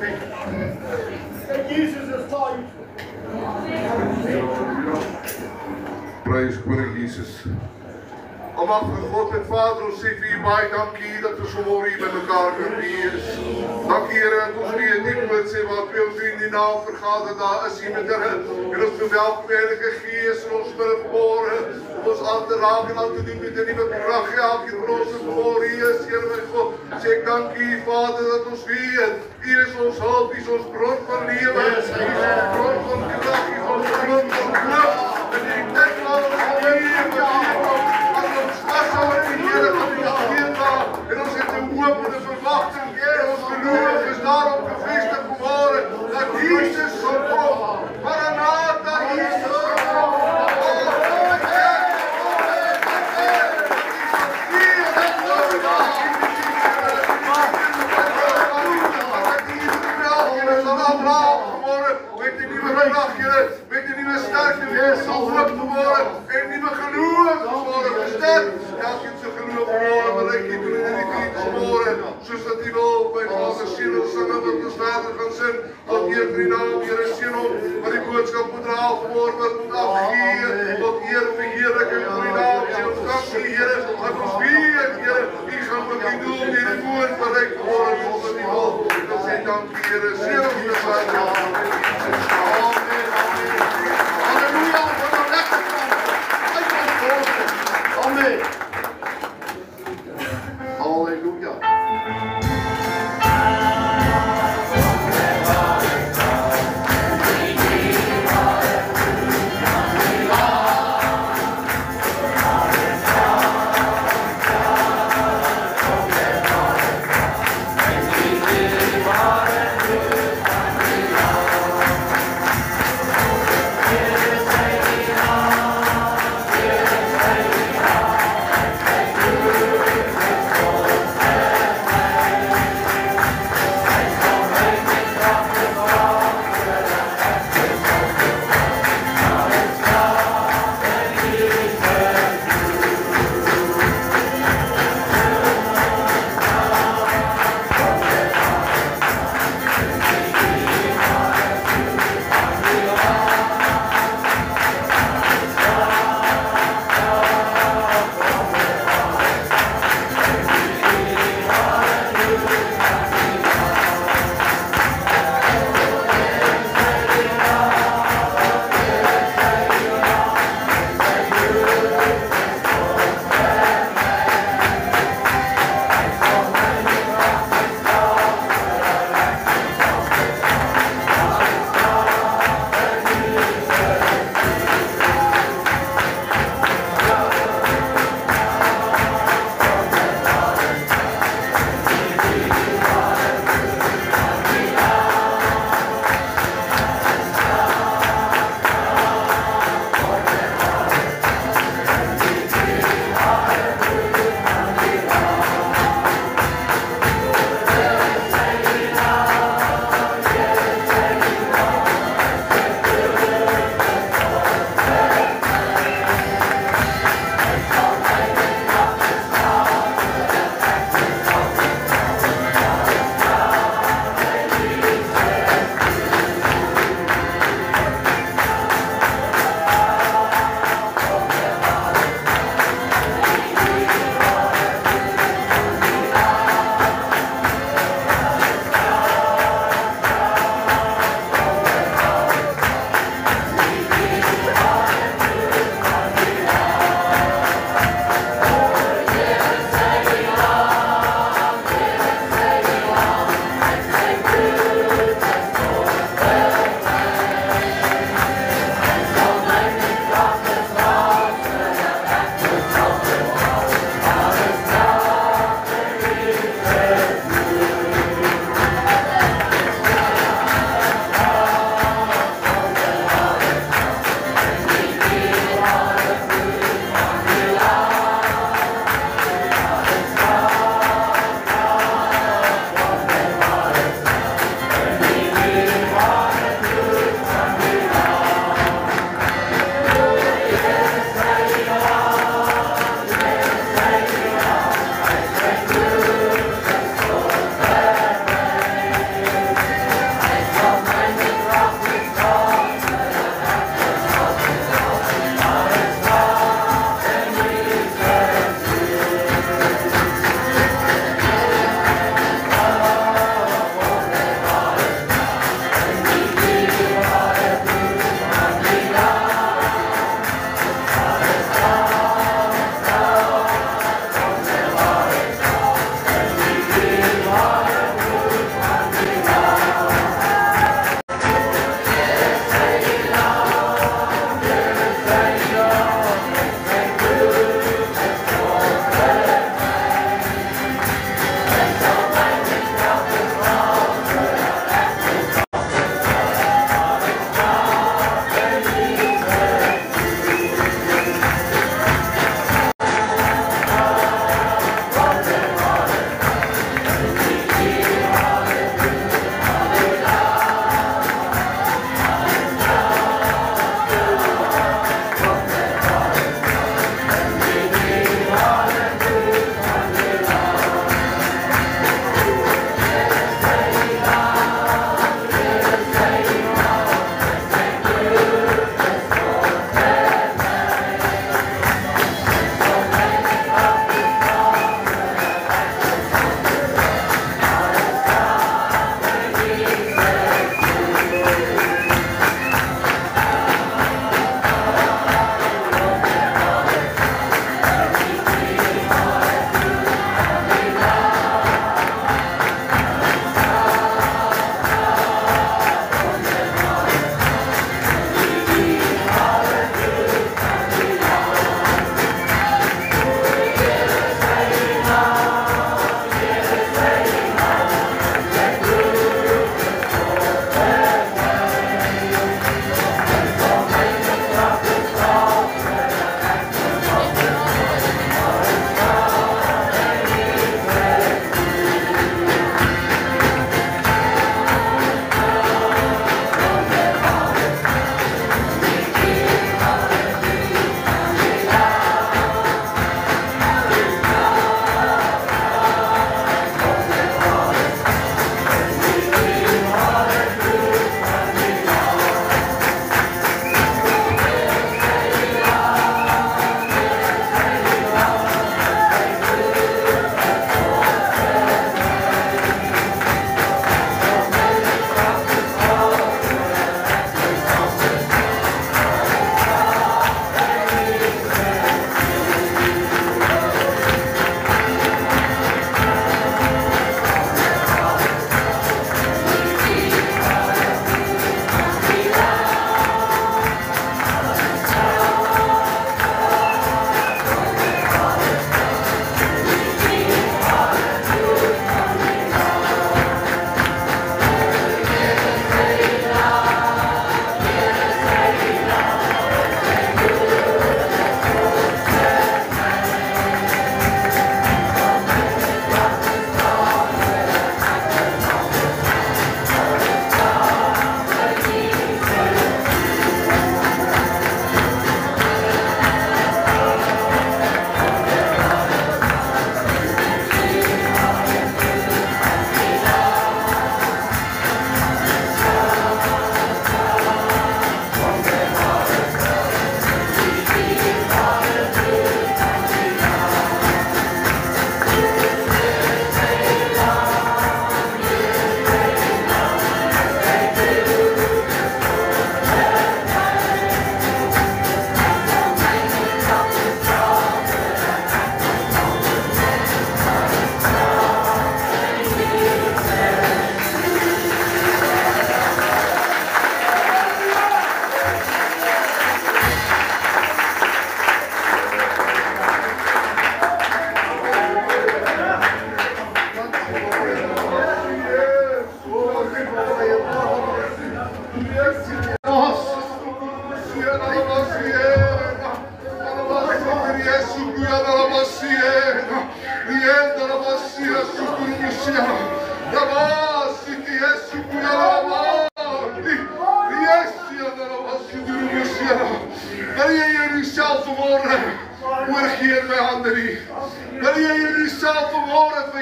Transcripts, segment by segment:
En Jesus is time. Praise Koning Jesus. Almachtige God en Vader, ons sê vir U baie dankie dat ons vanmôre hier by mekaar kan wees. Dankie Here dat ons weer die woord sê waar 2 of 3 in die naam vergader, daar is U met Here. En ons verwelkom die Heilige Gees in ons midde vanmôre om ons aan te raak en aan te doen met 'n nuwe krag. Elkeen van ons vanmôre hier is, Here my God, sê ek dankie Vader dat ons weet U is ons hulp, U is ons bron van lewe, U is ons bron van krag, U is ons bron van hoop. En ek dink aan ons lewe, Here van die gemeente, en ons het 'n hoop en 'n verwagting, en ons geloof is daarop gevestig vanmôre dat Jesus sal kom. Maranatha, Jesus sal kom. Met die nuwe krag, Here, met die nuwe sterkte, Here, sal hoop vanmôre en nuwe geloof vanmôre versterk. Elkeen se geloof vanmôre, maar ek het doen in die dienst vanmôre, soos dat U wil, my Vader, seën ons singe wat ons verder gaan sin, tot eer vir die naam, Here, seën ons, wat die boodskap moet dra vanmôre, wat moet afgee, tot eer vir heerlikheid vir die naam, seën ons dankie, Here, dat ons weet, Here, U gaan met die doel, die woord bereik vanmôre, soos dat U wil, en ons sê dankie, Here, seën ons te verder. Amen. Halleluja.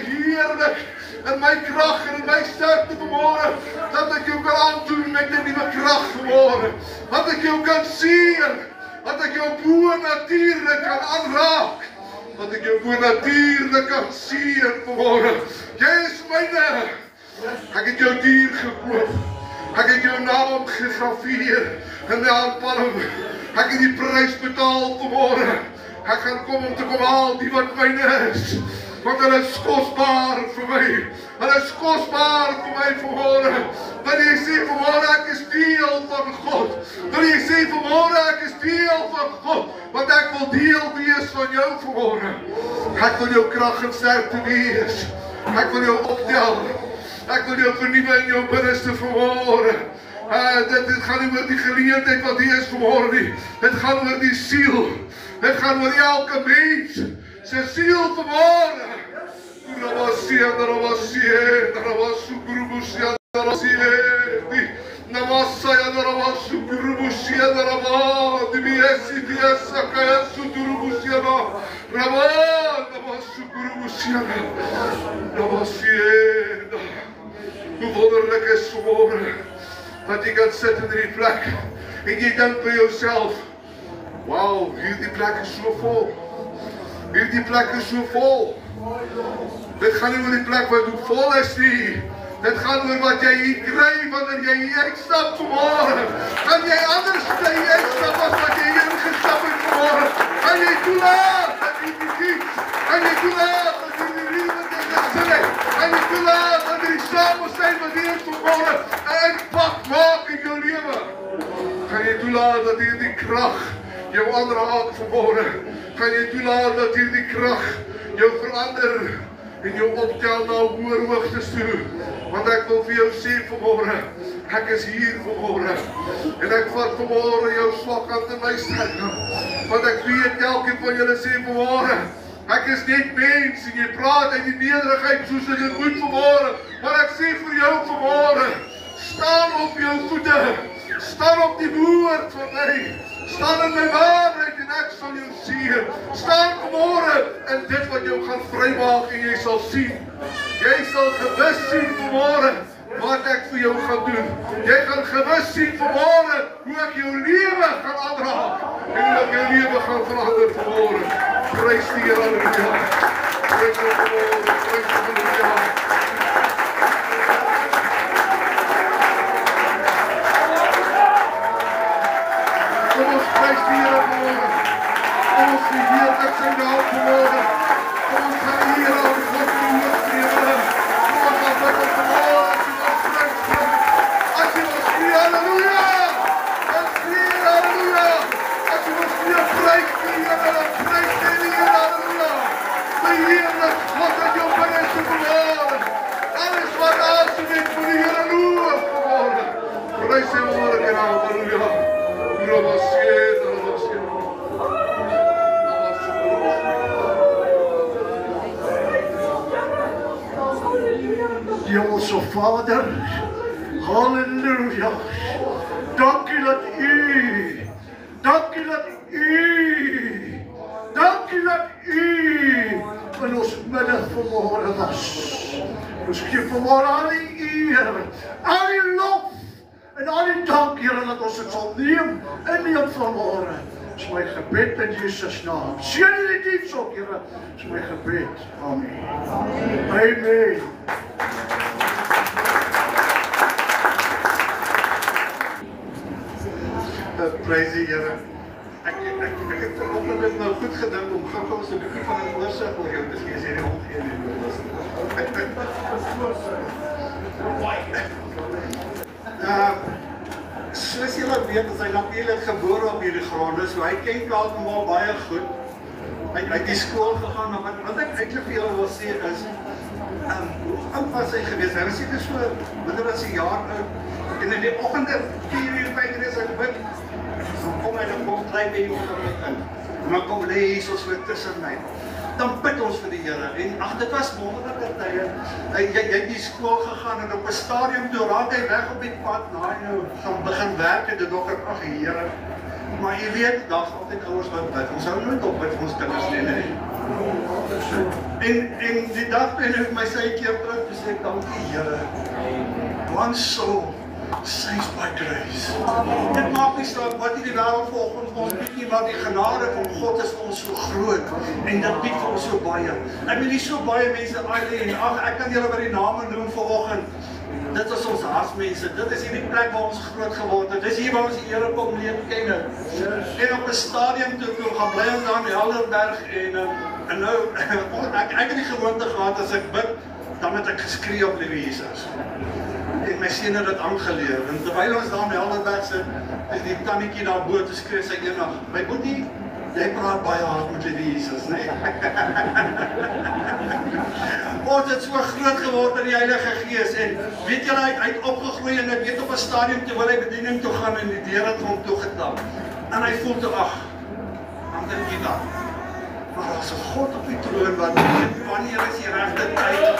heerlik in my krag en in my sterkte vanmôre, dat ek jou kan aandoen met 'n nuwe krag vanmôre, dat ek jou kan sien, dat ek jou bo-natuurlik kan aanraak, dat ek jou bo-natuurlik kan sien vanmôre. Jy is myne. Ek het jou dier gekoop. Ek het jou naam gegraveer in die handpalm. Ek het die prys betaal vanmôre. Ek gaan kom om te kom haal die wat myne is. Want hulle is kosbaar vir my. Hulle is kosbaar vir my vanmôre. Wil jy sê vanmôre ek is deel van God? Wil jy sê vanmôre ek is deel van God? Want ek wil deel wees van jou vanmôre. Ek wil jou krag en sterkte wees. Ek wil jou optel. Ek wil jou vernuwe in jou binneste vanmôre. Dit gaan nie oor die geleentheid wat hier is vanmôre nie. Dit gaan oor die siel. Dit gaan oor elke mens se siel vanmôre. Hoe wonderlik is vanmôre dat jy kan sit in die plek en jy dink by jouself, wauw, hierdie plek is so vol. Hierdie plek is so vol. Dit gaan nie oor die plek wat hoe vol is nie. Dit gaan oor wat jy hier kry wanneer jy hier uitstap vanmôre. Kan jy anders by jy uitstap as wat jy hier ingestap het vanmôre? Kan jy toelaat dat jy die kies? Kan jy toelaat dat jy die liefde in die sin het? Kan jy toelaat dat jy die samensyn wat hier is vanmôre 'n impak maak in jou lewe? Kan jy toelaat dat hier die krag jou aanraak vanmôre? Kan jy toelaat dat hier die krag jou verander en jou optel na hoër hoogtes toe? Want ek wil vir jou sê vanmôre, ek is hier vanmôre en ek vat vanmôre jou swakkant en my sterkant. Want ek weet elkeen van julle sê vanmôre, ek is net mens en jy praat uit die nederigheid soos jy moet vanmôre. Maar ek sê vir jou vanmôre, staan op jou voete, staan op die woord van my. Staan in my waarheid en ek sal jou sien. Staan vanmôre in dit wat jou gaan vrymaak en jy sal sien. Jy sal gewis sien vanmôre wat ek vir jou gaan doen. Jy gaan gewis sien vanmôre hoe ek jou lewe gaan aanraak en hoe ek jou lewe gaan verander vanmôre. Prys die Here, halleluja. Prys hom vanmôre, prys hom halleluja. Kom ons prys die Here vanmôre. Kom ons verheerlik sy naam vanmôre. Kom ons gaan hier aan God die hoofvrede. Kom ons gaan bid op vanmôre as jy ons skree, halleluja. As skree, halleluja. As jy ons skree, prys die Here, prys die Here, halleluja. Verheerlik God in jou binneste vanmôre. Alles wat asem het vir die Here loof vanmôre. Prys sy wonderlike naam, halleluja. Hemelse Vader, halleluja. Dankie dat U in ons midde vanmôre was. Ons gee vanmôre al die eer, al die lof en al die dank, Here, dat ons dit sal neem vanmôre. Dis my gebed in Jesus naam. Seën die diens ook, Here. Dis my gebed. Amen. Amen. Prys die Here. Ek het vanoggend dit nou goed gedink om gou-gou so 'n bietjie van 'n oorsig oor jou te gee, as jy nie omgee nie. Soos julle weet, is hy natuurlik gebore op hierdie gronde, so hy ken Kalkmol baie goed. Hy het die skool gegaan, maar wat ek eintlik vir julle wil sê is, hoe oud was hy gewees? Hy was seker so minder as 'n jaar oud. En in die oggende 4:00, 5:00 is hy bid. Dan kom hy dan kom kry by die oggend in. En dan kom lê hier so tussen my. Dan bid ons vir die Here. En ag, dit was wonderlike tye. Hy het die skool gegaan en op 'n stadium toe raak hy weg op die pad na hy nou gaan begin werk en dit nog ag Here. Maar jy weet, daar's altyd ouers wat bid. Ons hou nooit op bid vir ons kinders nie. En die dag toe ek my sy keer terug, toe sê ek, dankie Here. One soul saves by grace. Dit maak nie saak wat die wêreld volgens ons bied nie, maar die genade van God is ons so groot en dit bied vir ons so baie. Ek weet nie so baie mense en ek kan julle by die name noem vanoggend. Dit is ons hartsmense, dit is hierdie plek waar ons groot geword het. Dis hier waar ons die Here kom leer ken. En op 'n stadium toe gaan bly ons daar in Helderberg en nou ek het die gewoonte gehad as ek bid, dan het ek geskree op Liewe Jesus. En my seun het dit aangeleer. En terwyl ons daar in Helderberg sit, is die tannetjie daar bo te skree sy eendag, my boetie, jy praat baie hard met Liewe Jesus, nee. Ons het so groot geword in die Heilige Gees en weet julle hy het opgegroei en ek weet op 'n stadium toe wil hy bediening toe gaan en die deur het hom toegetap. En hy voel toe ag, dan dink jy dan. Maar as 'n God op die troon wat weet wanneer is die regte tyd.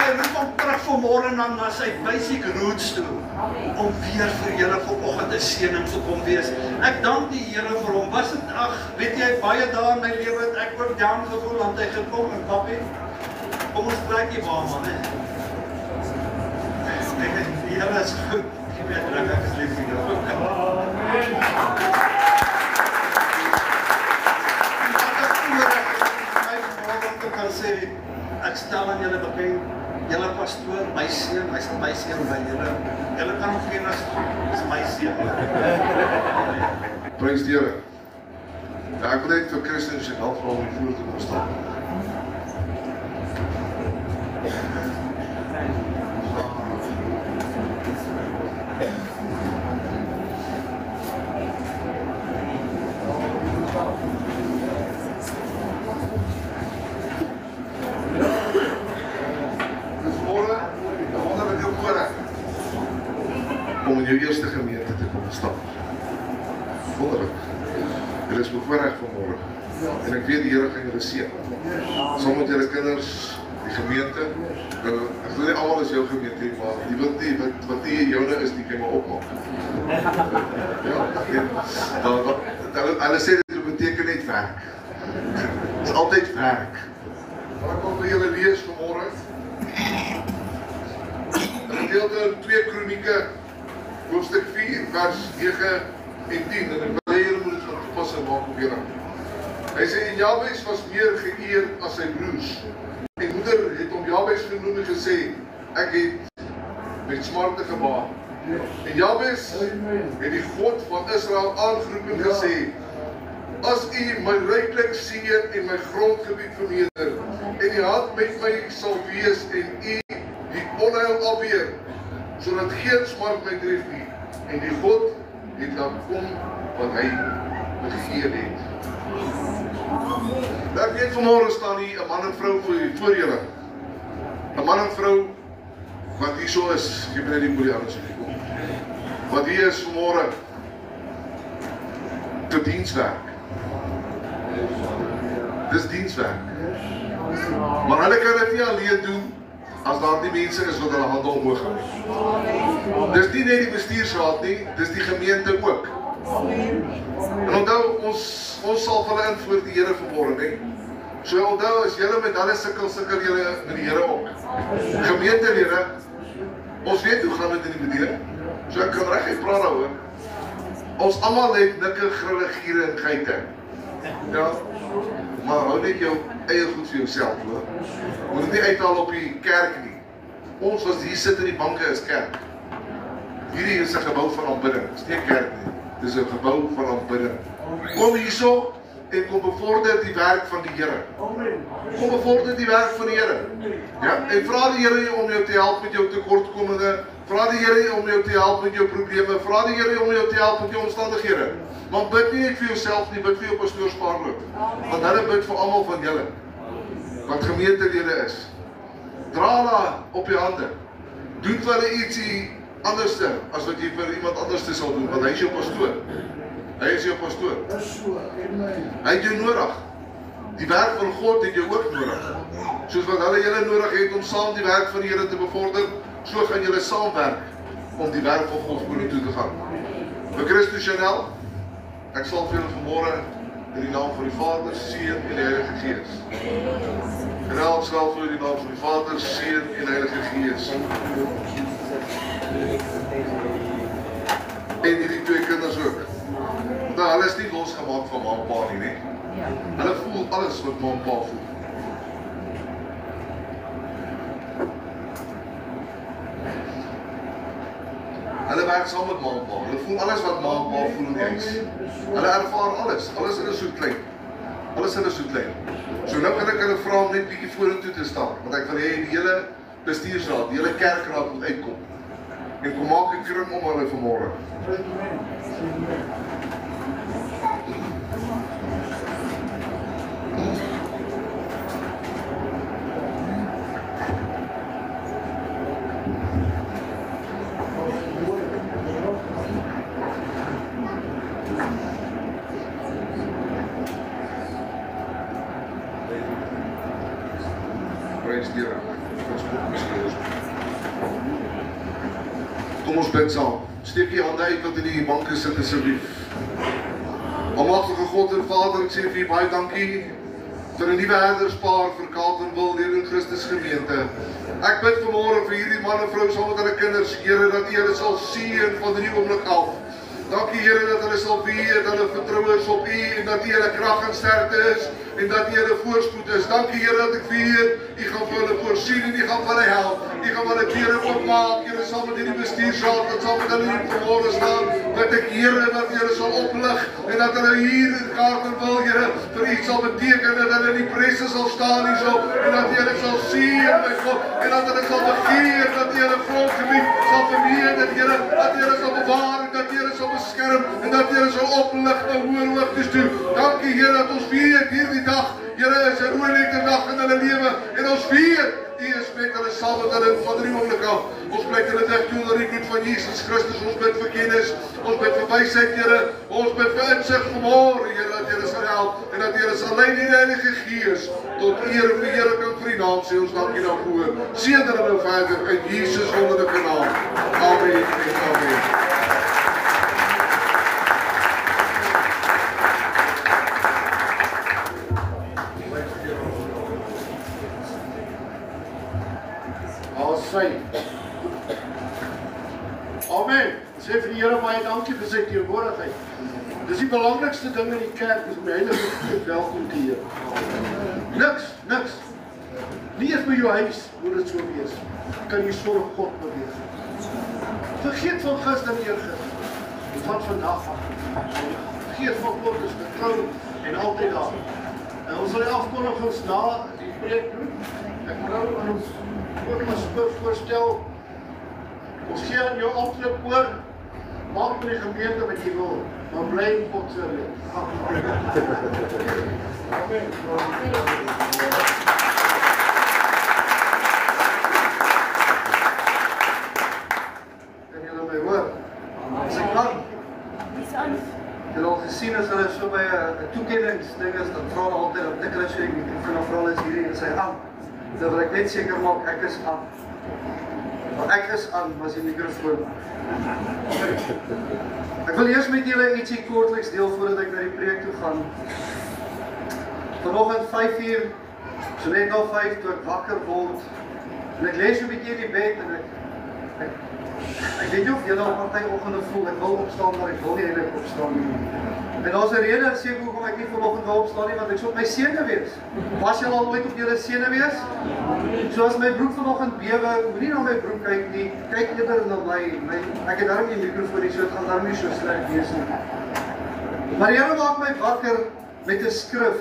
Hy kom terug vanmôre na sy basic roots toe om weer vir julle vanoggend 'n seëning te kom wees. Ek dank die Here vir hom. Was dit weet jy baie dae in my lewe het ek ook down gevoel want hy gekom en papi kom ons plekkie waar man hè. Die Here is goed. Ek weet ek is lief vir jou. Ek stel aan julle bekend, julle pastoor, my seun, hy's my seun by julle. Julle kan hom ken as my seun. Prys die Here. Ja, ek wil net vir Christen se help om die voor te kom staan. Om in jou eerste gemeente te kom staan. Wonderlik. Julle is bevoorreg vanmôre. En ek weet die Here gaan julle seën. Saam met julle kinders, die gemeente. Ek glo nie almal is jou gemeente nie, maar die wat nie joune is, die kan maar opmaak. Ja, hulle sê dit beteken net werk. Dit is altyd werk. Maar ek wil vir julle lees vanmôre. 'n gedeelte in 2 Kronieke hoofstuk 4 vers 9 en 10 en ek wil hê julle moet dit van toepassing maak op julle. Hy sê en Jabes was meer geëer as sy broers. En moeder het hom Jabes genoem en gesê ek het met smarte gebaar. En Jabes het die God van Israel aangeroep en gesê as u my ryklik seën en my grondgebied vermeerder en die hand met my sal wees en u die onheil afweer sodat geen smart my tref nie en die God het laat kom wat hy gegee het. Ek weet vanmôre staan hier 'n man en vrou voor julle. 'n man en vrou wat hier so is, jy moet net die moelie anders kom. Wat hier is vanmôre te dienswerk. Dis dienswerk. Maar hulle kan dit nie alleen doen as daar nie mense is wat hulle hande omhoog hou. Dis nie net die bestuursraad nie, dis die gemeente ook. En onthou, ons sal hulle in voor die Here vanmôre, nee. So onthou, as julle met hulle sukkel julle met die Here ook. Gemeentelede, ons weet hoe gaan dit in die bediening. So ek kan reguit praat daaroor. Ons almal het nikke, grille, giere en geite. Ja. Maar hou net jou eie goed vir jouself, hoor. Moet dit nie uithaal op die kerk nie. Ons wat hier sit in die banke is kerk. Hierdie is 'n gebou van aanbidding. Dit is nie 'n kerk nie. Dit is 'n gebou van aanbidding. Kom hierso en kom bevorder die werk van die Here. Kom bevorder die werk van die Here. Ja, en vra die Here om jou te help met jou tekortkominge. Vra die Here om jou te help met jou probleme. Vra die Here om jou te help met jou omstandighede. Maar bid nie vir jouself nie, bid vir jou pastoorspaar ook. Want hulle bid vir almal van julle wat gemeentelede is. Dra hulle op jou hande. Doen vir hulle ietsie anderste as wat jy vir iemand anderste sal doen, want hy is jou pastoor. Hy is jou pastoor. Hy het jou nodig. Die werk van God het jou ook nodig. Soos wat hulle julle nodig het om saam die werk van die Here te bevorder, so gaan julle saamwerk om die werk van God vorentoe te gaan. Vir Christus Chanel, ek sal vir julle vanmôre in die naam van die Vader, Seun en die Heilige Gees. En elk stel voor in die naam van die Vader, Seun en die Heilige Gees. En die twee kinders ook. Nou, hulle is nie losgemaak van ma en pa nie, nee. Hulle voel alles wat ma en pa voel. Hulle werk saam met ma en pa. Hulle voel alles wat ma en pa voel in die huis. Hulle ervaar alles. Alles in 'n so klein. Alles in 'n so klein. So nou kan ek hulle vra om net bietjie vorentoe te staan, want ek wil hê die hele bestuursraad, die hele kerkraad moet uitkom. En kom maak 'n kring om hulle vanmôre. Kom ons bid saam. Steek die hande uit wat in die banke sit asseblief. Almagtige God en Vader, ek sê vir U baie dankie vir 'n nuwe herderspaar vir Carletonville in Christus gemeente. Ek bid vanmôre vir hierdie man en vrou saam met hulle kinders, Here, dat U hulle sal seën van die oomblik af. Dankie Here dat hulle sal weet, hulle vertrou is op U en dat U hulle krag en sterkte is en dat U hulle voorspoed is. Dankie Here dat ek weet, U gaan vir hulle voorsien en U gaan vir hulle help. U gaan hulle deure oopmaak, Here, saam met hierdie bestuursraad en saam met hulle hier vanmôre staan, dat ek Here dat U hulle sal oplig en dat hulle hier in Carletonville, Here, vir U sal beteken dat hulle in die presse sal staan hierso en dat U hulle sal sien, my God, en dat hulle sal begeer, dat U hulle grondgebied sal vermeerder, Here, dat U hulle sal bewaar en dat U hulle sal beskerm en dat U hulle sal oplig na hoër hoogtes toe. Dankie Here dat ons weet hierdie dag, Here, is 'n roerige dag in hulle lewe en ons weet U is met hulle saam met hulle van die oomblik af. Ons pleit hulle weg toe na die bloed van Jesus Christus. Ons bid vir kennis, ons bid vir wysheid, Here. Ons bid vir insig vanmôre, Here, dat U hulle sal help en dat U hulle sal lei in die Heilige Gees tot eer en verheerliking vir U naam. Sê ons dankie daarvoor. Seën hulle nou verder in Jesus wonderlike naam. Amen. Amen. Amen. Sê vir die Here baie dankie vir sy teenwoordigheid. Dis die belangrikste ding in die kerk, is om die Heilige Gees welkom te heer. Niks. Nie eens by jou huis moet dit so wees. Kan jy sorg God beweeg. Vergeet van gister en eergister. Van vandag af. Vergeet van God is getrou en altyd daar. En ons sal die afkondigings na die preek doen. Ek moet nou aan ons ook my voorstel. Ons gee aan jou antwoord oor. Maak met die gemeente wat jy wil. Maar bly in God se wil. Amen. Kan julle my hoor? As ek kan. Julle al gesien as hulle so by 'n toekenningsding is, dan vra hulle altyd op tik hulle so die mikrofoon en vra hulle is hierdie en sy aan. Dan wil ek net seker maak ek is aan. Want ek is aan, was die mikrofoon. Ek wil eers met julle ietsie kortliks deel voordat ek na die preek toe gaan. Vanoggend 5:00, so net na 5 toe ek wakker word. En ek lees so 'n bietjie in die bed en ek weet nie of julle op party-oggende voel, ek wil opstaan, maar ek wil nie eintlik opstaan nie. En daar's 'n rede sê hoekom ek nie vanoggend wil opstaan nie, want ek sou op my senuwees. Was julle al ooit op julle senuwees? So as my broek vanoggend bewe, moenie na my broek kyk nie, kyk eerder na my. Ek het daarom nie mikrofoon nie, so dit gaan daarom nie so sleg wees nie. Maar die Here maak my wakker met 'n skrif.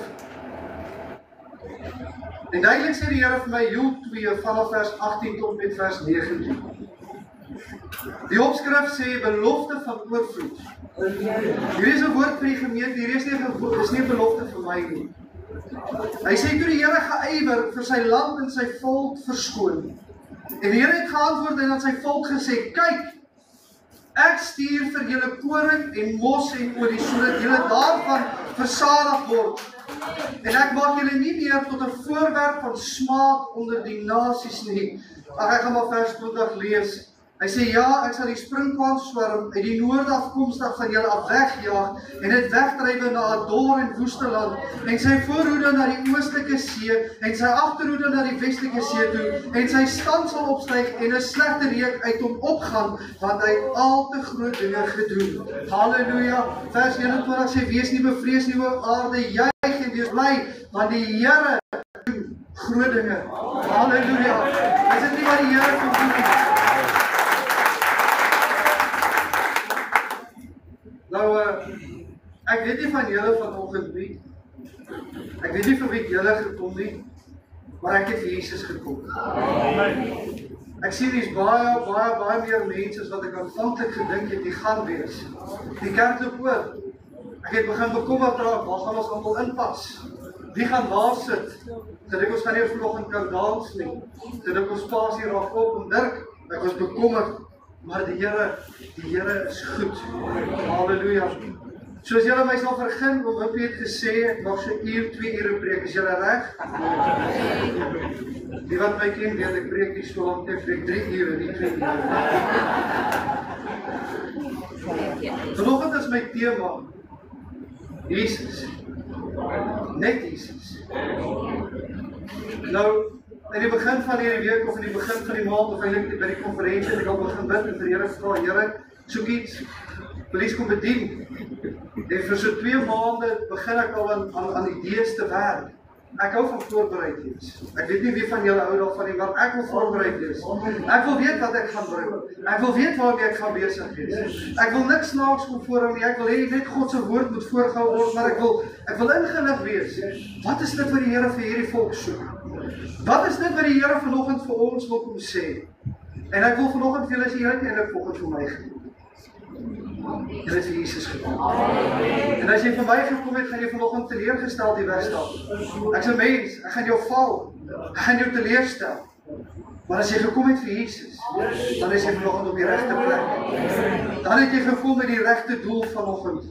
En duidelik sê die Here vir my Joel 2 vanaf vers 18 tot met vers 19. Die opskrif sê belofte van oorvloed. Hier is 'n woord vir die gemeente, hier is nie 'n woord, dis nie 'n belofte vir my nie. Hy sê toe die Here geëiwer vir sy land en sy volk verskoon. En die Here het geantwoord en aan sy volk gesê, kyk, ek stuur vir julle koring en mos en olie, sodat julle daarvan versadig word. En ek maak julle nie meer tot 'n voorwerp van smaak onder die nasies nie. Ek gaan maar vers 20 lees. Hy sê, ja, ek sal die springkaanswarm uit die noorde afkomstig van julle af wegjaag en dit wegdrywe na 'n dor en woeste land en sy voorhoede na die oostelike see en sy agterhoede na die westelike see toe en sy stand sal opstyg en 'n slegte reuk uit hom opgaan want hy het al te groot dinge gedoen. Halleluja. Vers 21 sê, wees nie bevrees nie o aarde, juig en wees bly, want die Here doen groot dinge. Halleluja. Is dit nie wat die Here kan doen nie? Nou, ek weet nie van julle vanoggend nie. Ek weet nie vir wie julle gekom nie, maar ek het vir Jesus gekom. Ek sien hier's baie meer mense as wat ek aanvanklik gedink het die gaan wees. Die kerk loop oor. Ek het begin bekommerd raak, waar gaan ons almal inpas? Wie gaan waar sit? Gedink ons gaan nie vanoggend kan dans nie. Gedink ons spasie raak op en Dirk, ek was bekommerd. Maar die Here is goed. Halleluja. Soos julle my sal vergun, Wippie het gesê, ek mag so 1 uur, 2 ure preek. Is julle reg? Die wat my ken, weet ek preek nie so lank, ek preek 3 ure, nie 2 ure. Vanoggend is my tema Jesus. Net Jesus. Nou, in die begin van hierdie week of in die begin van die maand of eintlik by die konferensie het ek al begin bid en vir die Here vra, Here, soek iets, wil kom bedien. En vir so 2 maande begin ek al aan idees te werk. Ek hou van voorbereid wees. Ek weet nie wie van julle hou daarvan nie, maar ek wil voorbereid wees. Ek wil weet wat ek gaan bring. Ek wil weet waarmee ek gaan besig wees. Ek wil niks snaaks kom voorhou nie. Ek wil hê net God se woord moet voorgehou word, maar ek wil ingelig wees. Wat is dit wat die Here vir hierdie volk soek? Wat is dit wat die Here vanoggend vir ons wil kom sê? En ek wil vanoggend vir julle sê, Here het eintlik vanoggend vir my gekom. Julle het vir Jesus gekom. En as jy vir my gekom het, gaan jy vanoggend teleurgesteld hier wegstap. Ek's 'n mens, ek gaan jou val. Ek gaan jou teleurstel. Maar as jy gekom het vir Jesus, dan is jy vanoggend op die regte plek. Dan het jy gekom met die regte doel vanoggend.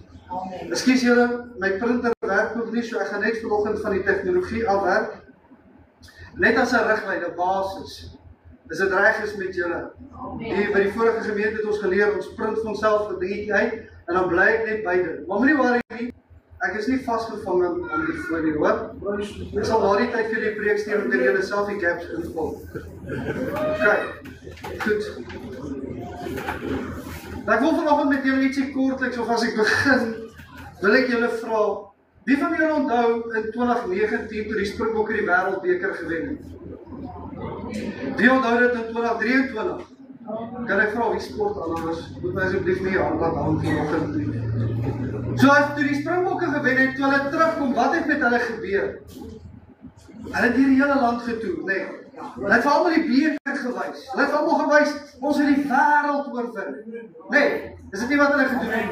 Ekskuus julle, my printer werk nog nie, so ek gaan net vanoggend van die tegnologie afwerk. Net as 'n riglyn, 'n basis. Is dit reg is met julle? By die vorige gemeente het ons geleer, ons print van onsself 'n dingetjie uit, en dan bly ek net by dit. Maar moenie worry nie, ek is nie vasgevang aan die folie, hoor? Ek sal na die tyd vir die preek stuur om julle self die gaps invul. OK, goed. Ek wil vanoggend met julle ietsie kortliks, of as ek begin, wil ek julle vra, wie van julle onthou in 2019 toe die Springbokke die Wêreldbeker gewen het? Wie onthou dit in 2023? Kan ek vra wie sport anders? Moet my asseblief nie aan laat hang vanoggend nie. So as toe die Springbokke gewen het, toe hulle terugkom, wat het met hulle gebeur? Hulle het hierdie hele land getoer, nee. Hulle het vir almal die beker gewys. Hulle het almal gewys, ons het die wêreld oorwin. Nee, is dit nie wat hulle gedoen het?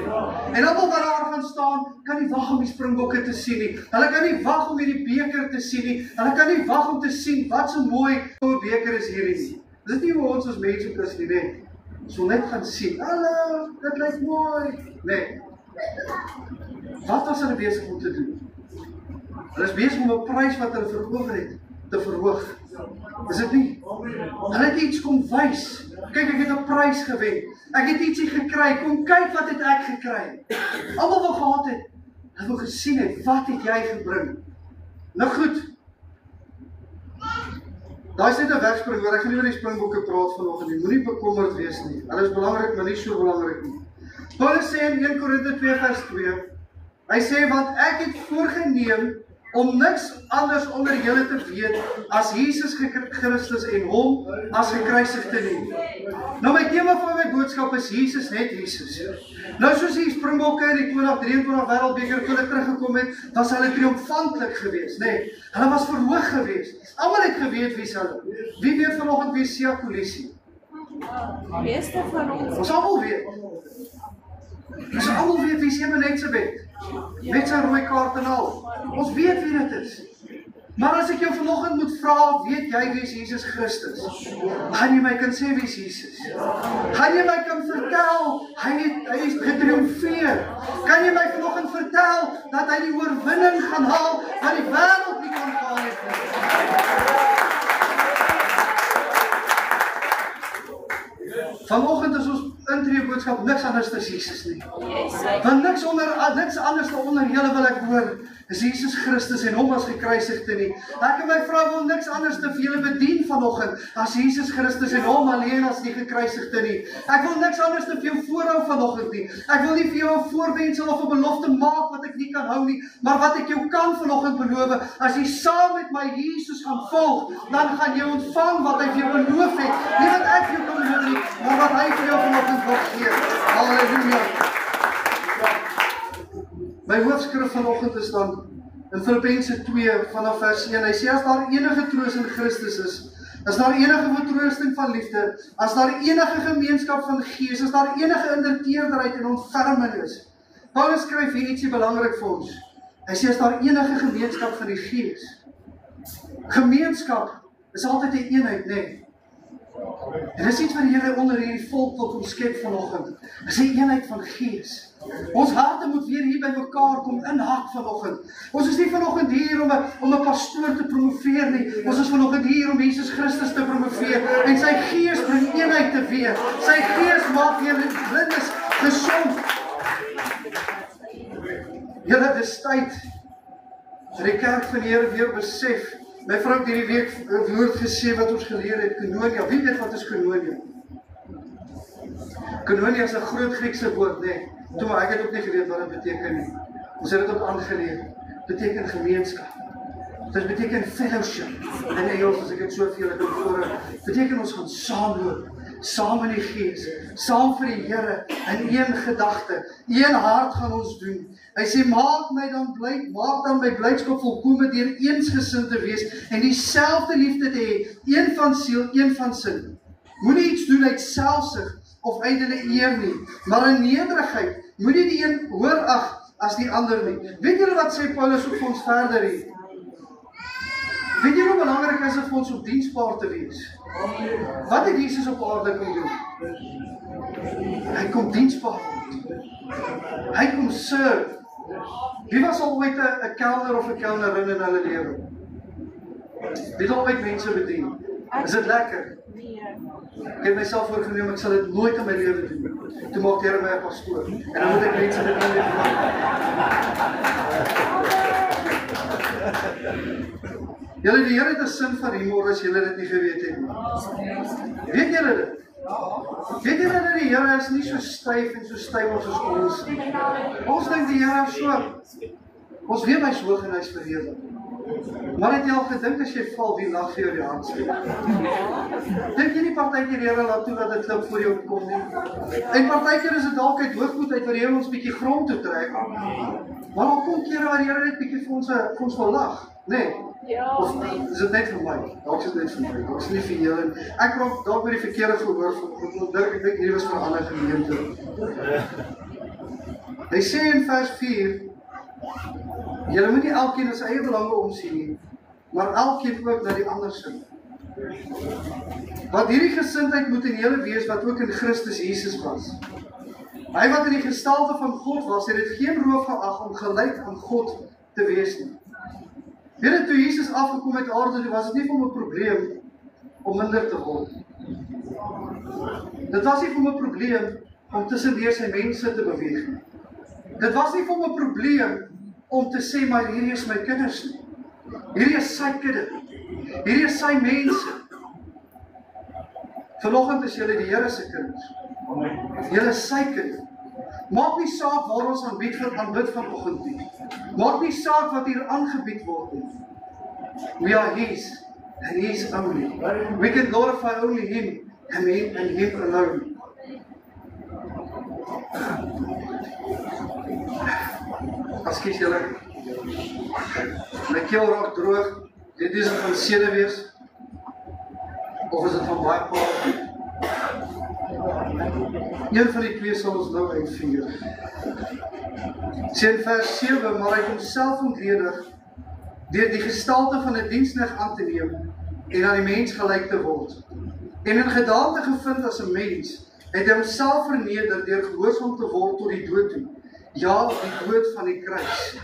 En almal wat daar gaan staan, kan nie wag om die Springbokke te sien nie. Hulle kan nie wag om hierdie beker te sien nie. Hulle kan nie wag om te sien wat so mooi oor beker is hierdie nie. Is dit nie hoe ons as mense is nie, nee. Ons wil net gaan sien. Hallo, dit lyk mooi. Nee. Wat was hulle besig om te doen? Hulle is besig om 'n prys wat hulle verower het te verhoog. Is dit nie? Hulle het iets kom wys. Kyk, ek het 'n prys gewen. Ek het ietsie gekry. Kom kyk wat het ek gekry. Almal wat gehad het, hulle wou gesien het, wat het jy gebring? Nou goed. Daai is net 'n wegspring, hoor. Ek gaan nie oor die Springbokke praat vanoggend nie. Moenie bekommerd wees nie. Hulle is belangrik, maar nie so belangrik nie. Paulus sê in 1 Korinte 2 vers 2, hy sê, want ek het voorgenem om niks anders onder julle te weet as Jesus Christus en hom as gekruisig te neem. Nou my tema van my boodskap is Jesus, net Jesus. Nou soos die Springbokke in die 2023 Wêreldbeker toe hulle teruggekom het, was hulle triomfantlik geweest, nee. Hulle was verhoog geweest. Almal het geweet wie se hulle. Wie weet vanoggend wie Siya Kolisi? Die meeste van ons. Ons almal weet. Ons almal weet wie Sewe net se wet. Met sy rooi kaart en al. Ons weet wie dit is. Maar as ek jou vanoggend moet vra, weet jy wie is Jesus Christus? Gaan jy my kan sê wie is Jesus? Gaan jy my kan vertel, hy is getriomfeer? Kan jy my vanoggend vertel, dat hy die oorwinning gaan haal, wat die wêreld nie kan haal het nie? Vanoggend is ons intree boodskap niks anders as Jesus nie. Yes, Want niks anders onder julle wil ek hoor, is Jesus Christus en hom as gekruisigde nie. Ek en my vrou wil niks anders te vir julle bedien vanoggend as Jesus Christus en hom alleen as die gekruisigde nie. Ek wil niks anders te vir jou voorhou vanoggend nie. Ek wil nie vir jou 'n voorwendsel of 'n belofte maak wat ek nie kan hou nie, maar wat ek jou kan vanoggend beloof, as jy saam met my Jesus gaan volg, dan gaan jy ontvang wat hy vir jou beloof het. Nie wat ek vir jou kan beloof nie, maar wat hy vir jou vanoggend wil gee. Halleluja. My hoofskrif vanoggend is dan in Filippense 2 vanaf vers 1. Hy sê as daar enige troos in Christus is, as daar enige vertroosting van liefde, as daar enige gemeenskap van gees, as daar enige inderteerderheid en ontferming is. Paulus skryf hier ietsie belangrik vir ons. Hy sê as daar enige gemeenskap van die gees. Gemeenskap is altyd 'n eenheid, nee. En dis iets wat die Here onder hierdie volk wil kom skep vanoggend. Dis 'n eenheid van gees. Ons harte moet weer hier by mekaar kom in hart vanoggend. Ons is nie vanoggend hier om 'n pastoor te promoveer nie. Ons is vanoggend hier om Jesus Christus te promoveer en sy gees bring eenheid teweeg. Sy gees maak weer blindes gesond. Julle, dis tyd dat die kerk van die Here weer besef. My vrou het hierdie week 'n woord gesê wat ons geleer het, koinonia. Wie weet wat is koinonia? Koinonia is 'n groot Griekse woord, nee. Toe maar ek het ook nie geweet wat dit beteken nie. Ons het dit ook aangeleer. Beteken gemeenskap. Dit beteken fellowship. In Engels, as ek dit soveel het voor, beteken ons gaan saamloop, saam in die gees, saam vir die Here, in een gedagte, een hart gaan ons doen. Hy sê, maak dan my blydskap volkome deur eensgesind te wees en dieselfde liefde te hê, een van siel, een van sin. Moenie iets doen uit selfsug of uit hulle eer nie, maar in nederigheid, moenie die een hoër ag as die ander nie. Weet julle wat sê Paulus ook vir ons verder hier? Weet julle hoe belangrik is dit vir ons om diensbaar te wees? Wat het Jesus op aarde kom doen? Hy kom diensbaar word. Hy kom serve. Wie was al ooit 'n kelner of 'n kelnerin in hulle lewe? Wie het al ooit mense bedien? Is dit lekker? Ek het myself voorgeneem, ek sal dit nooit in my lewe doen. Toe maak die Here my 'n pastoor. En dan moet ek mense dit nie meer maak. Julle, die Here het 'n sin van humor as julle dit nie geweet het nie. Weet julle dit? Weet julle dat die Here is nie so styf en so stewig soos ons nie. Ons dink die Here is so. Ons weet hy's hoog en hy's verheerlik. Maar het jy al gedink as jy val, wie lag vir jou die hand sê? Dink jy nie partykeer die Here laat toe dat dit klip voor jou kom nie? En partykeer is dit dalk uit hoogmoed uit waar die Here ons bietjie grond toe trek. Maar dan kom kere waar die Here net bietjie vir ons wil lag, nee. Of is dit net vir my? Dalk is dit net vir my. Dalk is dit nie vir julle. Ek praat dalk met die verkeerde gehoor van ek dink hier was vir 'n ander gemeente. Hy sê in vers 4: julle moet nie elkeen sy eie belange omsien nie, maar elkeen ook na die ander sin. Want hierdie gesindheid moet in julle wees wat ook in Christus Jesus was. Hy wat in die gestalte van God was, het dit geen roof geag om gelyk aan God te wees nie. Weet jy, toe Jesus afgekom het aarde, toe was dit nie vir hom 'n probleem om minder te word. Dit was nie vir hom 'n probleem om tussendeur sy mense te beweeg nie. Dit was nie vir hom 'n probleem om te sê, maar hierdie is my kinders nie. Hierdie is sy kinde. Hierdie is sy mense. Vanoggend is julle die Here se kinders. Julle is sy kinders. Maak nie saak waar ons aanbid vanoggend nie. Maak nie saak wat hier aangebied word nie. We are His, and He is only. We can glorify only Him, and Him alone. Ekskuus julle. My keel raak droog. Dit is van senuwees. Of is dit van baie praat? Een van die twee sal ons nou uitvier. Sê in vers 7, maar hy het homself ontledig deur die gestalte van 'n diensknegt aan te neem en aan die mens gelyk te word. En in gedaante gevind as 'n mens, het hy homself verneder deur gehoorsaam te word tot die dood toe. Ja, die dood van die kruis.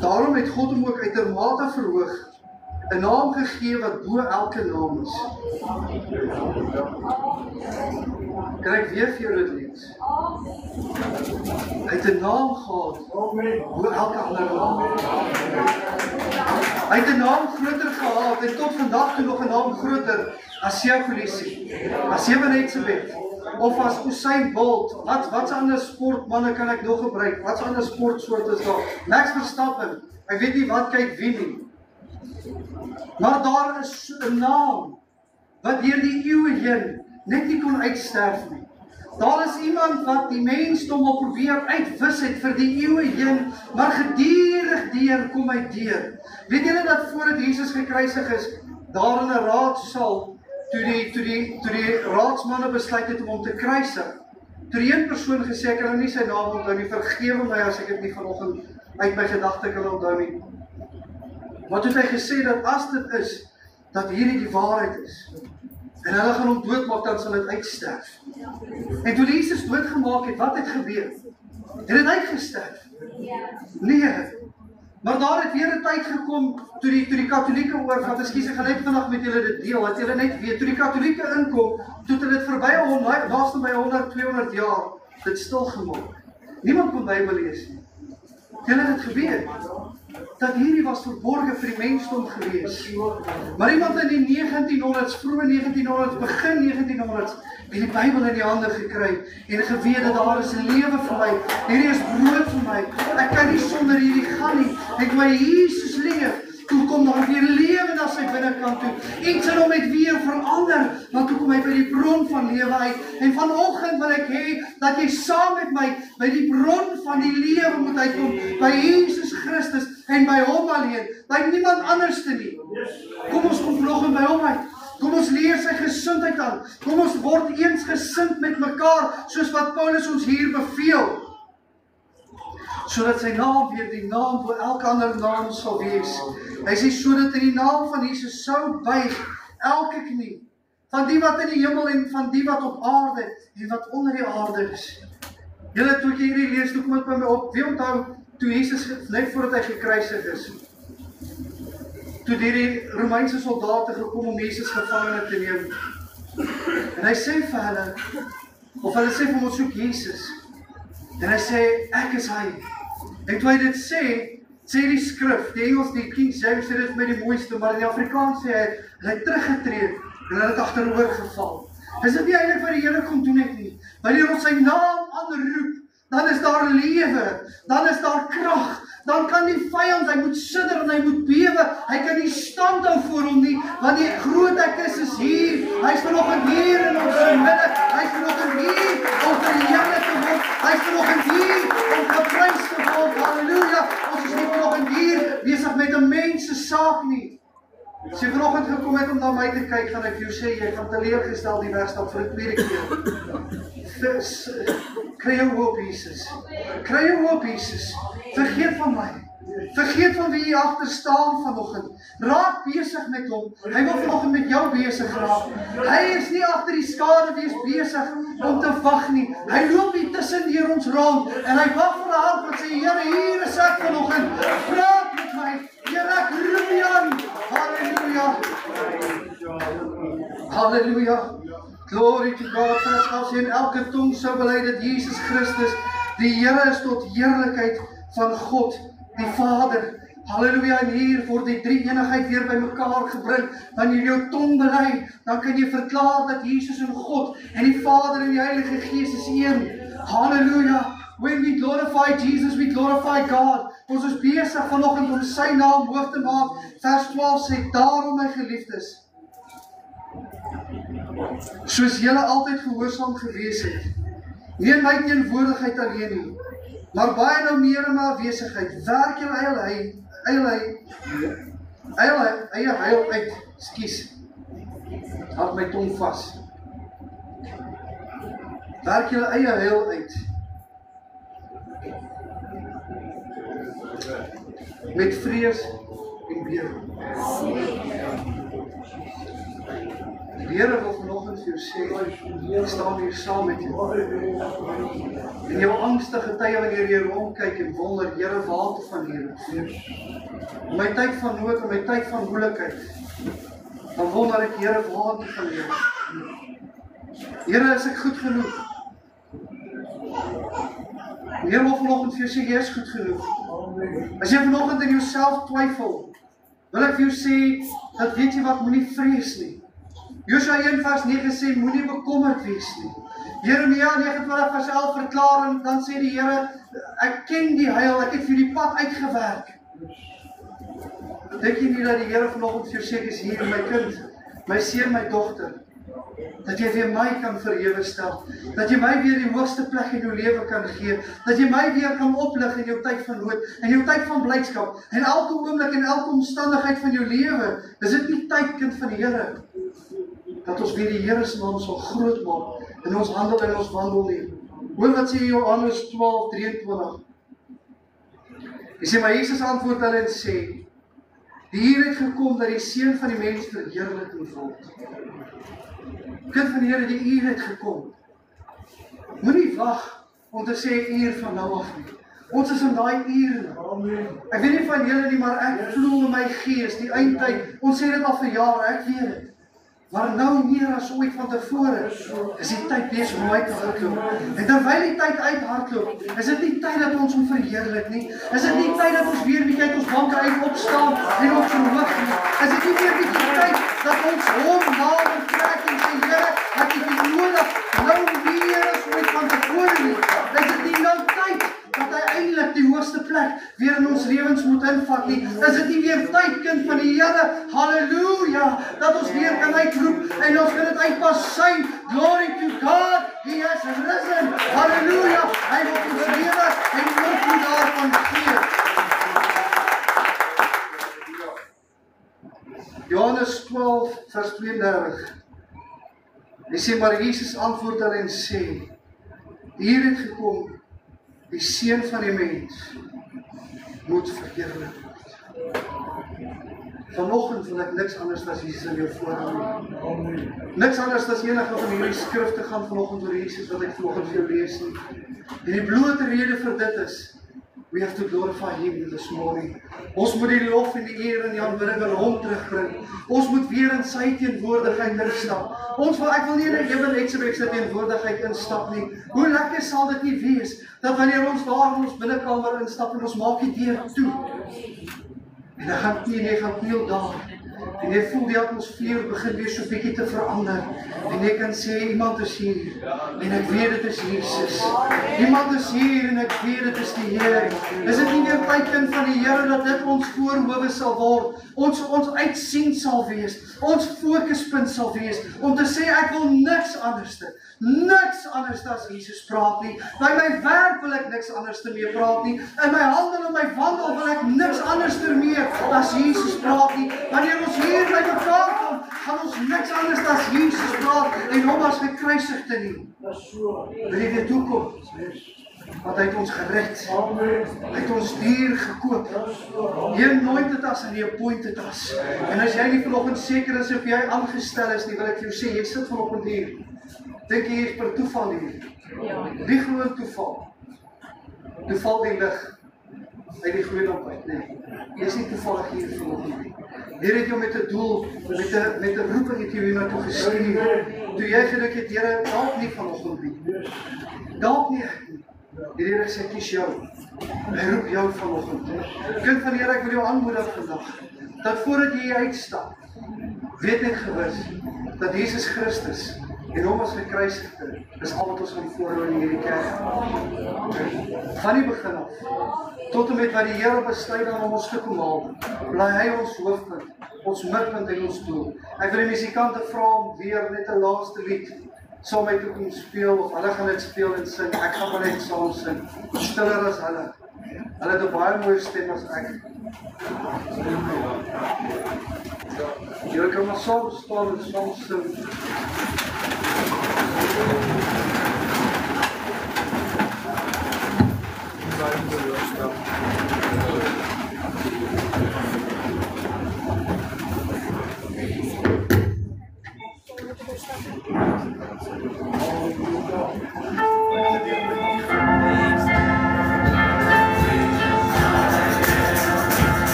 Daarom het God hom ook uitermate verhoog 'n naam gegee wat bo elke naam is. Kan ek weer vir jou dit lees? Hy het 'n naam gehad bo elke ander naam. Hy het 'n naam groter gehad en tot vandag toe nog 'n naam groter as Seapolisie, as Ebenezer, of as Usain Bolt. Wat ander sportmanne kan ek nog gebruik? Wat ander sportsoorte is daar? Max Verstappen. Ek weet nie wat kyk wie nie. Maar daar is 'n naam wat deur die eeue heen net nie kon uitsterf nie. Daar is iemand wat die mensdom al probeer uitwis het vir die eeue heen, maar gedurig deur kom hy deur. Weet julle dat voordat Jesus gekruisig is, daar in 'n raadsaal, toe die raadsmanne besluit het om hom te kruisig, toe die een persoon gesê, ek kan nou nie sy naam onthou nie, vergewe my as ek dit nie vanoggend uit my gedagte kan onthou nie. Maar toe het hy gesê dat as dit is, dat hierdie die waarheid is, en hulle gaan hom doodmaak, dan sal dit uitsterf. En toe Jesus doodgemaak het, wat het gebeur? Het dit uitgesterf? Nee. Maar daar het weer 'n tyd gekom, toe die katholieke oorvat, ekskuus, ek gaan net vandag met julle dit deel, dat julle net weet, toe die katholieke inkom, toe het dit verby naaste by 100, 200 jaar, dit stilgemaak. Niemand kon Bybel lees nie. Julle het dit gebeur, dat hierdie was verborge vir die mensdom gewees. Maar iemand in die 1900s, vroeë 1900s, begin 1900s, het die Bybel in die hande gekry en geweet dat daar is 'n lewe vir my. Hierdie is brood vir my. Ek kan nie sonder hierdie gaan nie. Ek wil Jesus leef. Toe kom daar weer lewe na sy binnekant toe. Iets in hom het weer verander, want toe kom hy by die bron van lewe uit. En vanoggend wil ek hê dat jy saam met my by die bron van die lewe moet uitkom, by Jesus Christus en by hom alleen, by niemand anders te nie. Kom ons kom vanoggend by hom uit. Kom ons leer sy gesindheid aan. Kom ons word eensgesind met mekaar, soos wat Paulus ons hier beveel. Sodat sy naam weer die naam voor elke ander naam sal wees. Hy sê, sodat in die naam van Jesus sou buig elke knie, van die wat in die hemel en van die wat op aarde en wat onder die aarde is. Julle, toe ek hierdie lees, toe kom ek by my op, wie onthou, toe Jesus, net voordat hy gekruisig is, toe die Romeinse soldate gekom om Jesus gevangene te neem, en hy sê vir hulle, of hulle sê vir hom, soek Jesus, en hy sê, ek is hy. En toe hy dit sê die skrif, die Engels, die King James sê dit met die mooiste, maar in die Afrikaans sê hy het teruggetreed, en hy het agteroor geval. Is dit nie eintlik wat die Here kom doen het nie? Wanneer ons sy naam aanroep, dan is daar lewe, dan is daar krag, dan kan die vyand, hy moet sidder en hy moet bewe, hy kan nie stand hou voor hom nie, want die groot ek is hier, hy is vanoggend hier in ons midde, hy is vanoggend hier om verheerlik te word, hy is vanoggend hier om geprys te word, halleluja, ons is nie vanoggend hier besig met 'n mens se saak nie. As jy vanoggend gekom het om na my te kyk, gaan ek vir jou sê, jy gaan teleurgestel die wegstap vir die tweede keer. Kry jou hoop, Jesus. Kry jou hoop, Jesus. Vergeet van my. Vergeet van wie jy agter staan vanoggend. Raak besig met hom. Hy wil vanoggend met jou besig raak. Hy is nie agter die skade wees besig om te wag nie. Hy loop nie tussen deur ons rond en hy wag vir 'n hand wat sê, Here, hier is ek vanoggend. Praat met my. Here, ek roep U aan. Halleluja. Halleluja. Glory to God, as in elke tong sou bely dat Jesus Christus die Here is tot heerlikheid van God, die Vader. Halleluja, en hier word die drie eenigheid weer by mekaar gebring. Wanneer jy jou tong bely, dan kan jy verklaar dat Jesus en God en die Vader en die Heilige Gees is een. Halleluja. When we glorify Jesus, we glorify God. Ons is besig vanoggend om sy naam hoog te maak. Vers 12 sê, daarom my geliefdes, soos julle altyd gehoorsaam gewees het, nie in my teenwoordigheid alleen nie, maar baie nou meer in my afwesigheid, werk julle eie heil uit, skies, hou my tong vas, werk julle eie heil uit, met vrees en bewe. Die Here wil vanoggend vir vir jou sê, ek staan hier saam met jou. En jou angstige tye wanneer jy rondkyk en wonder, Here, waar toe van hier? In my tyd van nood, in my tyd van moeilikheid, dan wonder ek, Here, waar toe van hier? Here, is ek goed genoeg? Die Here wil vanoggend vir jou sê, jy is goed genoeg. As jy vanoggend in jouself twyfel, wil ek vir jou sê, dat weet jy wat, moenie vrees nie. Josua 1 vers 9 sê, moenie bekommerd wees nie. Jeremia 29 vers 11 verklaar, en dan sê die Here, ek ken die heil, ek het vir die pad uitgewerk. Dink jy nie dat die Here vanoggend vir jou sê, ek is hier, my kind, my seun, my dogter, dat jy weer my kan verhewe stel, dat jy my weer die hoogste plek in jou lewe kan gee, dat jy my weer kan oplig in jou tyd van nood, in jou tyd van blydskap, en elke oomblik en elke omstandigheid van jou lewe, is dit nie tyd, kind van die Here, dat ons weer die Here se naam sal groot maak, in ons handel en ons wandel nie. Hoor wat sê Johannes 12:23. Hy sê, maar Jesus antwoord hulle en sê, die Here het gekom dat die Seun van die mens verheerlik moet word. Kind van die Here, die uur het gekom. Moenie wag om te sê uur van nou af nie. Ons is in daai uur. Ek weet nie van julle nie, maar ek voel in my gees, die eindtyd, ons sê dit al vir jare, ek weet dit. Maar nou meer as ooit van tevore, is die tyd besig om uit te hardloop. En terwyl die tyd uithardloop, is dit nie tyd dat ons hom verheerlik nie. Is dit nie tyd dat ons weer bietjie uit ons banke uit opstaan en ons verhoog nie. Is dit nie weer bietjie tyd dat ons hom nader trek en sê, Here, ek het U nodig, nou meer as ooit van tevore nie. Is dit nie nou tyd dat hy eintlik die hoogste plek weer in ons lewens moet invat nie? Is dit nie weer tyd, kind van die Here, halleluja, dat ons weer kan uitroep en ons kan dit uitpas sing, glory to God, He has risen, halleluja, hy wil ons lewe en ons moet daarvan gee. Johannes 12 vers 32, hy sê, maar Jesus antwoord hulle en sê, hier het gekom, die Seun van die mens moet verheerlik word. Vanoggend wil ek niks anders as Jesus in jou voorhou nie. Niks anders as enige van hierdie skrifte gaan vanoggend oor Jesus wat ek vanoggend vir jou lees nie. En die blote rede vir dit is, we have to glorify Him this morning. Ons moet die lof en die eer en die aanbidding aan Hom terugbring. Ons moet weer in sy teenwoordigheid instap. Ek wil nie in 'n ewenheidsreekse teenwoordigheid instap nie. Hoe lekker sal dit nie wees, dat wanneer ons daar in ons binnekamer instap en ons maak die deur toe, en jy gaan kniel daar, en jy voel die atmosfeer begin weer so bietjie te verander, en jy kan sê, iemand is hier, en ek weet dit is Jesus. Iemand is hier, en ek weet dit is die Here. Is dit nie meer tyd, kind van die Here, dat dit ons voorhoewe sal word, ons uitsien sal wees, ons fokuspunt sal wees, om te sê, ek wil niks anders as Jesus praat nie. By my werk wil ek niks anders mee praat nie. In my handel en my wandel wil ek niks anders meer as Jesus praat nie. Wanneer ons hier by mekaar kom, gaan ons niks anders as Jesus praat en hom as gekruisigde nie. Wil jy weet hoekom? Want hy het ons gered. Hy het ons duur gekoop. Jy anointed us en jy appointed us. En as jy nie vanoggend seker is of jy aangestel is nie, wil ek vir jou sê, jy sit vanoggend hier. Dink jy is per toeval hier? Wie glo in toeval? Toeval die lig uit die goeie damp uit, nee. Jy is nie toevallig hier vanoggend nie. Hier het jou met 'n doel, met 'n roeping het jy hier naartoe gestuur. Toe jy gedink het, Here, dalk nie vanoggend nie. Dalk nie ek nie. Die Here sê, kies jou. Hy roep jou vanoggend. Kind van die Here, ek wil jou aanmoedig vandag, dat voordat jy uitstap, weet net gewis, dat Jesus Christus en hom as gekruisigde is al wat ons gaan voorhou in hierdie kerk. Van die begin af, tot en met wat die Here besluit om ons te kom haal, bly hy ons hoofpunt, ons midpunt en ons doel. Ek wil die musikante vra om weer net 'n laaste lied saam met te kom speel, of hulle gaan dit speel en sing, ek gaan maar net saam sing, stiller as hulle. Hulle het 'n baie mooi stem as ek. Julle kan maar saam staan en saam sing.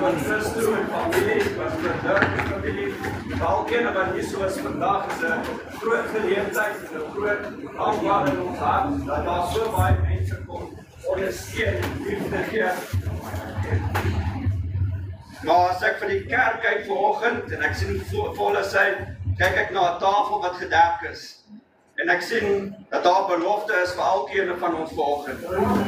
van Christo en familie, wat verdrukte familie, alkeen wat hier so is vandag is 'n groot geleentheid en 'n groot aanval in ons hart, dat daar so baie mense kom, ondersteun en liefde gee. Maar as ek vir die kerk kyk vanoggend en ek sien volle sy, kyk ek na 'n tafel wat gedek is. En ek sien dat daar belofte is vir elkeen van ons vanoggend.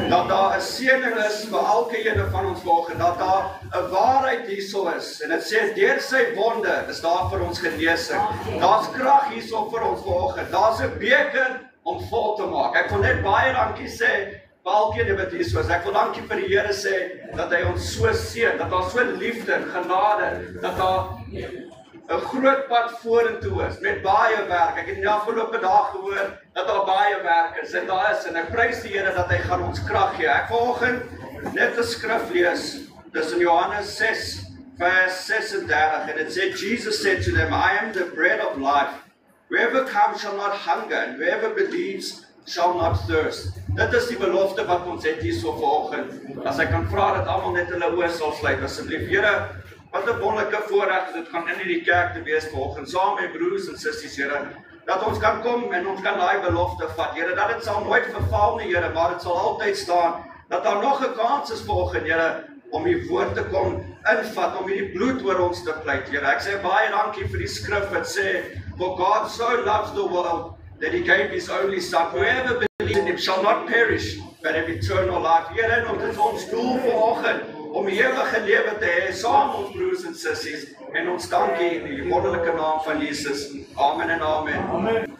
Dat daar 'n seëning is vir elkeen van ons vanoggend. Dat daar 'n waarheid hierso is. En dit sê deur sy wonde is daar vir ons genesing. Daar's krag hierso vir ons vanoggend. Daar's 'n beker om vol te maak. Ek wil net baie dankie sê vir elkeen wat hierso is. Ek wil dankie vir die Here sê dat hy ons so seën, dat daar so liefde en genade, dat daar 'n groot pad vorentoe is, met baie werk. Ek het in die afgelope dae gehoor, dat daar baie werk is, en daar is, en ek prys die Here dat hy gaan ons krag gee. Ek vanoggend net 'n skrif lees, dis in Johannes 6, vers 36, en it said, Jesus said to them, I am the bread of life. Whoever comes shall not hunger, and whoever believes shall not thirst. Dit is die belofte wat ons het hierso vanoggend. As ek kan vra dat almal net hulle oë sal sluit, asseblief. Here, wat 'n wonderlike voorreg dit gaan in hierdie kerk te wees vanoggend, saam met broers en susters, Here, dat ons kan kom en ons kan daai belofte vat, Here, dat dit sal nooit verval nie, Here, maar dit sal altyd staan, dat daar nog 'n kans is vanoggend, Here, om die woord te kom invat, om hierdie bloed oor ons te pleit, Here. Ek sê baie dankie vir die skrif wat sê, for God so loves the world, that he gave his only son, whoever believes in him shall not perish, but have eternal life. Here, en dit is ons doel vanoggend, om die ewige lewe te hê, saam met ons broers en sissies, en ons dankie in die wonderlike naam van Jesus. Amen en amen. Amen.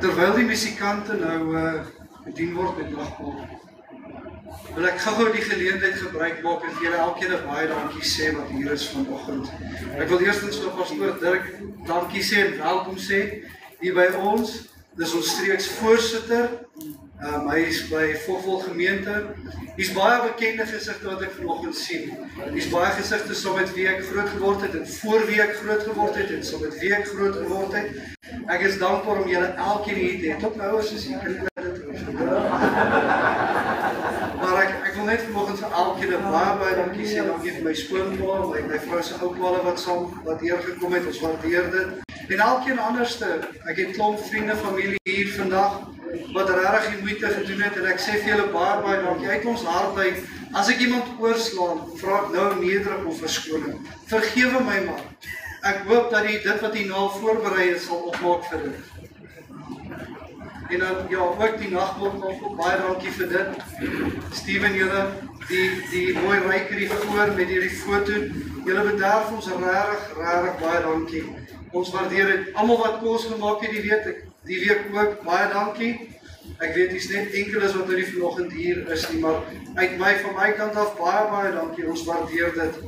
Terwyl die musikante nou bedien word met nagmaal, wil ek gou die geleentheid gebruik maak en vir julle elkeen 'n baie dankie sê wat hier is vanoggend. Ek wil eerstens vir pastoor Dirk dankie sê en welkom sê hier by ons. Dis ons streeks voorsitter. Hy is by Vogel gemeente. Hier's baie bekende gesigte wat ek vanoggend sien. Hier's baie gesigte saam met wie ek groot geword het en voor wie ek groot geword het en saam met wie ek groot geword het. Ek is dankbaar om julle elkeen hier te hê. Tot ouers soos ek dit maar ek wil net vanoggend vir elkeen baie dankie sê. Dankie vir my skoonpa, my vrou se oupa wat hier gekom het. Ons waardeer dit. En elkeen anderste. Ek het klomp vriende, familie hier vandag wat regtig die moeite gedoen het en ek sê vir julle baie dankie uit ons hart uit. As ek iemand oorslaan, vra ek nou nederig om verskoning. Vergewe my man. Ek hoop dat dit wat jy nou voorberei het sal opmaak vir dit. En dan ja, ook die nagmaal, baie dankie vir dit. Steven, julle die mooi ryker hier voor met hierdie foto. Julle bederf ons regtig baie dankie. Ons waardeer dit. Almal wat kos gemaak het, die week ook baie dankie. Ek weet dis net enkeles wat nou nie vanoggend hier is nie, maar van my kant af baie dankie. Ons waardeer dit.